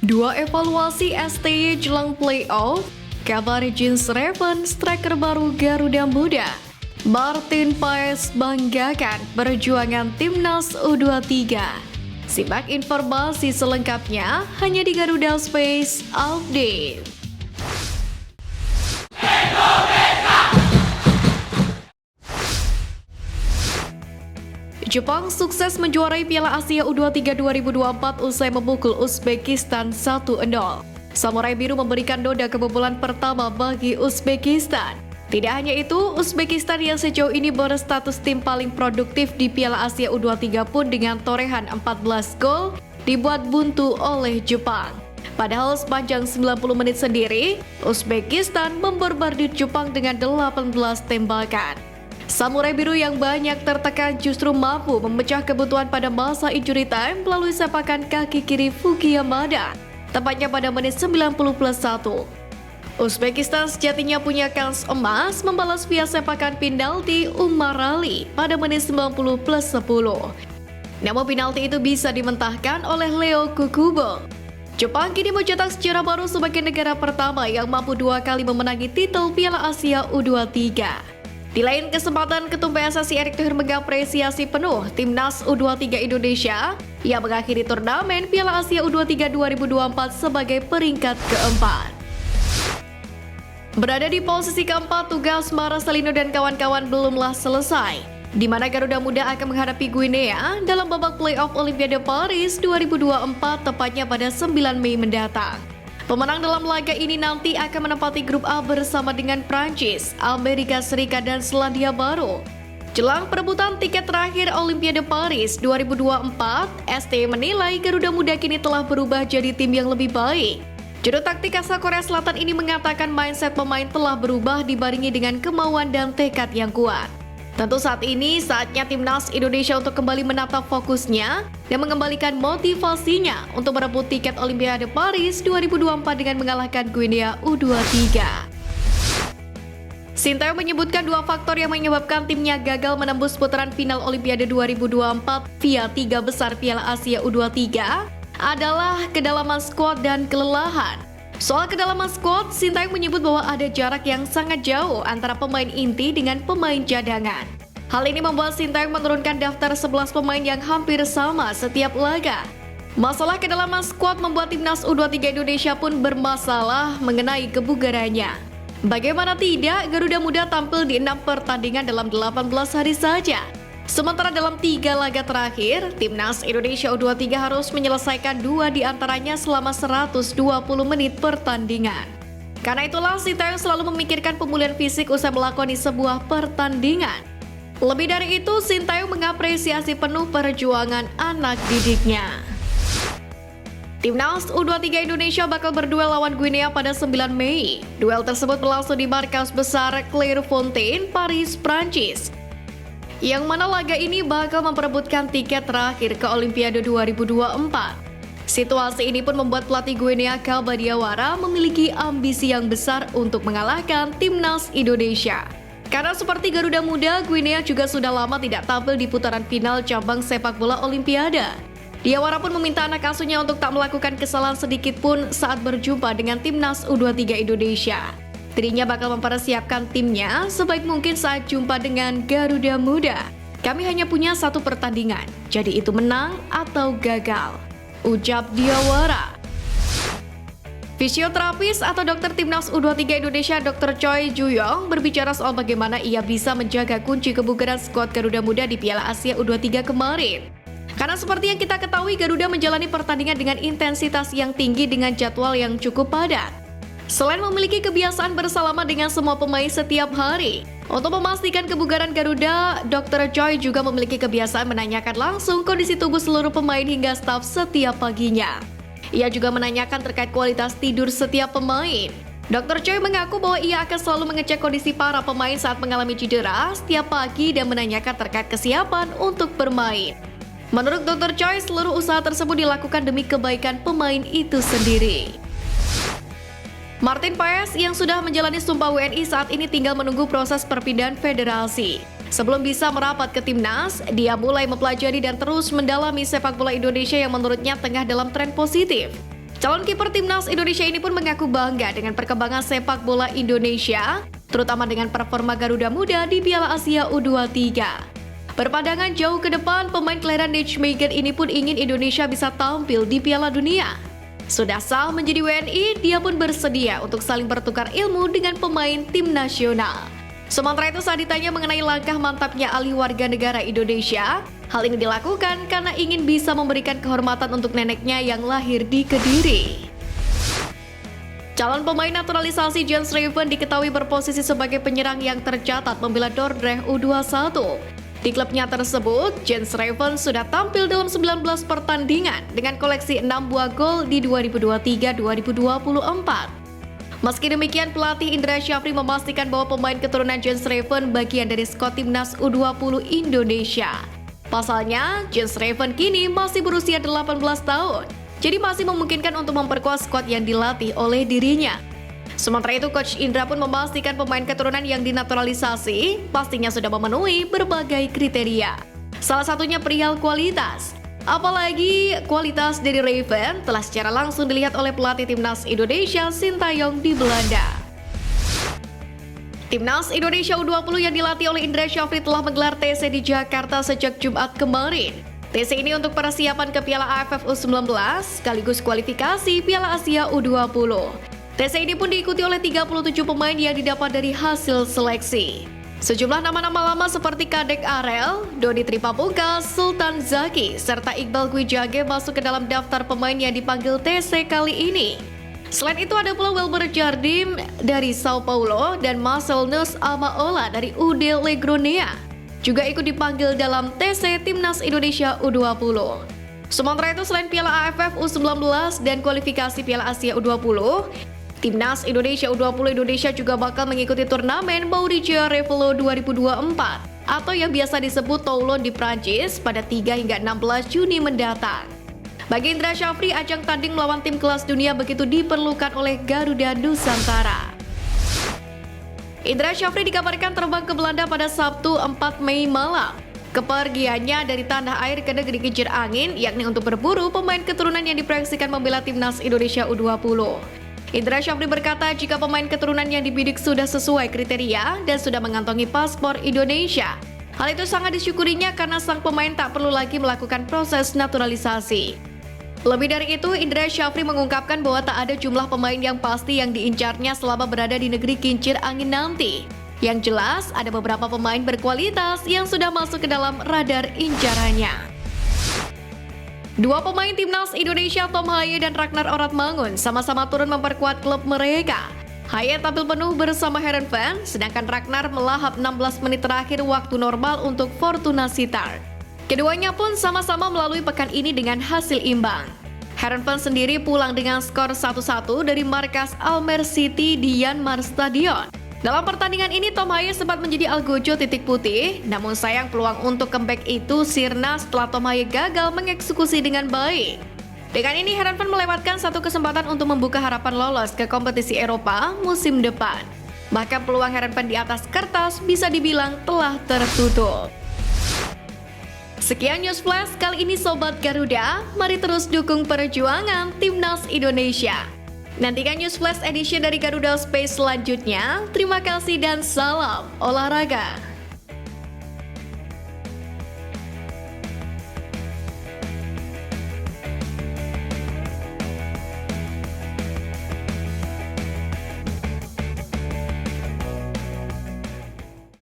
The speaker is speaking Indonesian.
Dua evaluasi STY jelang playoff, kabar Jeans Raven striker baru Garuda Muda. Martin Paes banggakan perjuangan timnas U23. Simak informasi selengkapnya hanya di Garuda Space Update. Jepang sukses menjuarai Piala Asia U23 2024 usai memukul Uzbekistan 1-0. Samurai Biru memberikan noda kebobolan pertama bagi Uzbekistan. Tidak hanya itu, Uzbekistan yang sejauh ini berstatus tim paling produktif di Piala Asia U23 pun dengan torehan 14 gol dibuat buntu oleh Jepang. Padahal sepanjang 90 menit sendiri, Uzbekistan memborbardir Jepang dengan 18 tembakan. Samurai Biru yang banyak tertekan justru mampu memecah kebutuhan pada masa injury time melalui sepakan kaki kiri Fuki Yamada, tepatnya pada menit 90+1. Uzbekistan sejatinya punya kans emas membalas via sepakan penalti Umar Ali pada menit 90+10. Namun penalti itu bisa dimentahkan oleh Leo Kukubo. Jepang kini mencetak sejarah baru sebagai negara pertama yang mampu 2 kali memenangi titel Piala Asia U23. Di lain kesempatan, Ketum PSSI Erick Thohir mengapresiasi penuh Timnas U23 Indonesia yang mengakhiri turnamen Piala Asia U23 2024 sebagai peringkat keempat. Berada di posisi keempat, tugas Marcelino dan kawan-kawan belumlah selesai, di mana Garuda Muda akan menghadapi Guinea dalam babak playoff Olimpiade Paris 2024 tepatnya pada 9 Mei mendatang. Pemenang dalam laga ini nanti akan menempati grup A bersama dengan Prancis, Amerika Serikat, dan Selandia Baru. Jelang perebutan tiket terakhir Olimpiade Paris 2024, STY menilai Garuda Muda kini telah berubah jadi tim yang lebih baik. Juru taktik asal Korea Selatan ini mengatakan mindset pemain telah berubah dibarengi dengan kemauan dan tekad yang kuat. Tentu saat ini saatnya Timnas Indonesia untuk kembali menatap fokusnya dan mengembalikan motivasinya untuk merebut tiket Olimpiade Paris 2024 dengan mengalahkan Guinea U23. Sintayong menyebutkan dua faktor yang menyebabkan timnya gagal menembus putaran final Olimpiade 2024 via 3 besar Piala Asia U23 adalah kedalaman skuad dan kelelahan. Soal kedalaman skuad, Sintayong menyebut bahwa ada jarak yang sangat jauh antara pemain inti dengan pemain cadangan. Hal ini membuat Sintayong menurunkan daftar 11 pemain yang hampir sama setiap laga. Masalah kedalaman skuad membuat timnas U23 Indonesia pun bermasalah mengenai kebugarannya. Bagaimana tidak, Garuda Muda tampil di 6 pertandingan dalam 18 hari saja. Sementara dalam 3 laga terakhir, Timnas Indonesia U23 harus menyelesaikan 2 diantaranya selama 120 menit pertandingan. Karena itulah Sintayong selalu memikirkan pemulihan fisik usai melakoni sebuah pertandingan. Lebih dari itu, Sintayong mengapresiasi penuh perjuangan anak didiknya. Timnas U23 Indonesia bakal berduel lawan Guinea pada 9 Mei. Duel tersebut berlangsung di markas besar Clairefontaine, Paris, Prancis. Yang mana laga ini bakal memperebutkan tiket terakhir ke Olimpiade 2024. Situasi ini pun membuat pelatih Guinea Kalba Diawara memiliki ambisi yang besar untuk mengalahkan timnas Indonesia. Karena seperti Garuda Muda, Guinea juga sudah lama tidak tampil di putaran final cabang sepak bola Olimpiade. Diawara pun meminta anak asuhnya untuk tak melakukan kesalahan sedikit pun saat berjumpa dengan timnas U23 Indonesia. Dirinya bakal mempersiapkan timnya sebaik mungkin saat jumpa dengan Garuda Muda. Kami hanya punya 1 pertandingan, jadi itu menang atau gagal, ucap Diawara. Fisioterapis atau dokter timnas U23 Indonesia Dr. Choi Ju-yong berbicara soal bagaimana ia bisa menjaga kunci kebugaran skuad Garuda Muda di Piala Asia U23 kemarin. Karena seperti yang kita ketahui, Garuda menjalani pertandingan dengan intensitas yang tinggi dengan jadwal yang cukup padat. Selain memiliki kebiasaan bersalaman dengan semua pemain setiap hari, untuk memastikan kebugaran Garuda, Dr. Choi juga memiliki kebiasaan menanyakan langsung kondisi tubuh seluruh pemain hingga staf setiap paginya. Ia juga menanyakan terkait kualitas tidur setiap pemain. Dr. Choi mengaku bahwa ia akan selalu mengecek kondisi para pemain saat mengalami cedera setiap pagi dan menanyakan terkait kesiapan untuk bermain. Menurut Dr. Choi, seluruh usaha tersebut dilakukan demi kebaikan pemain itu sendiri. Martin Paes yang sudah menjalani Sumpah WNI saat ini tinggal menunggu proses perpindahan federasi. Sebelum bisa merapat ke timnas, dia mulai mempelajari dan terus mendalami sepak bola Indonesia yang menurutnya tengah dalam tren positif. Calon kiper timnas Indonesia ini pun mengaku bangga dengan perkembangan sepak bola Indonesia, terutama dengan performa Garuda Muda di Piala Asia U23. Berpandangan jauh ke depan, pemain kelahiran Nijmegen ini pun ingin Indonesia bisa tampil di Piala Dunia. Sudah sah menjadi WNI, dia pun bersedia untuk saling bertukar ilmu dengan pemain tim nasional. Sementara itu saat ditanya mengenai langkah mantapnya alih warga negara Indonesia, hal ini dilakukan karena ingin bisa memberikan kehormatan untuk neneknya yang lahir di Kediri. Calon pemain naturalisasi Jens Raven diketahui berposisi sebagai penyerang yang tercatat membela Dordrecht U21. Di klubnya tersebut, Jens Raven sudah tampil dalam 19 pertandingan dengan koleksi 6 buah gol di 2023-2024. Meski demikian, pelatih Indra Syafri memastikan bahwa pemain keturunan Jens Raven bagian dari skuad timnas U20 Indonesia. Pasalnya, Jens Raven kini masih berusia 18 tahun, jadi masih memungkinkan untuk memperkuat skuad yang dilatih oleh dirinya. Sementara itu, Coach Indra pun memastikan pemain keturunan yang dinaturalisasi pastinya sudah memenuhi berbagai kriteria. Salah satunya perihal kualitas. Apalagi kualitas dari Raven telah secara langsung dilihat oleh pelatih timnas Indonesia Sintayong di Belanda. Timnas Indonesia U20 yang dilatih oleh Indra Syafri telah menggelar TC di Jakarta sejak Jumat kemarin. TC ini untuk persiapan ke Piala AFF U19 sekaligus kualifikasi Piala Asia U20. TC ini pun diikuti oleh 37 pemain yang didapat dari hasil seleksi. Sejumlah nama-nama lama seperti Kadek Arel, Doni Tripapungkas, Sultan Zaki, serta Iqbal Gwijage masuk ke dalam daftar pemain yang dipanggil TC kali ini. Selain itu ada pula Wilmer Jardim dari Sao Paulo dan Marcel Nus Amaola dari UD Legronia. Juga ikut dipanggil dalam TC Timnas Indonesia U20. Sementara itu selain Piala AFF U19 dan kualifikasi Piala Asia U20, Timnas Indonesia U20 Indonesia juga bakal mengikuti turnamen Mauritia Revelo 2024 atau yang biasa disebut Toulon di Prancis pada 3 hingga 16 Juni mendatang. Bagi Indra Syafri, ajang tanding melawan tim kelas dunia begitu diperlukan oleh Garuda Nusantara. Indra Syafri dikabarkan terbang ke Belanda pada Sabtu 4 Mei malam. Kepergiannya dari tanah air ke negeri kincir angin yakni untuk berburu pemain keturunan yang diproyeksikan membela Timnas Indonesia U20. Indra Syafri berkata jika pemain keturunan yang dibidik sudah sesuai kriteria dan sudah mengantongi paspor Indonesia. Hal itu sangat disyukurinya karena sang pemain tak perlu lagi melakukan proses naturalisasi. Lebih dari itu, Indra Syafri mengungkapkan bahwa tak ada jumlah pemain yang pasti yang diincarnya selama berada di negeri kincir angin nanti. Yang jelas, ada beberapa pemain berkualitas yang sudah masuk ke dalam radar incarannya. Dua pemain timnas Indonesia Tom Haye dan Ragnar Oratmangun sama-sama turun memperkuat klub mereka. Haye tampil penuh bersama Heerenveen, sedangkan Ragnar melahap 16 menit terakhir waktu normal untuk Fortuna Sittard. Keduanya pun sama-sama melalui pekan ini dengan hasil imbang. Heerenveen sendiri pulang dengan skor 1-1 dari markas Almere City di Yanmar Stadion. Dalam pertandingan ini, Tom Haye sempat menjadi algojo titik putih, namun sayang peluang untuk comeback itu sirna setelah Tom Haye gagal mengeksekusi dengan baik. Dengan ini, Heerenveen melewatkan satu kesempatan untuk membuka harapan lolos ke kompetisi Eropa musim depan. Bahkan peluang Heerenveen di atas kertas bisa dibilang telah tertutup. Sekian News Flash kali ini Sobat Garuda, mari terus dukung perjuangan Timnas Indonesia. Nantikan News Flash edition dari Garuda Space selanjutnya. Terima kasih dan salam olahraga.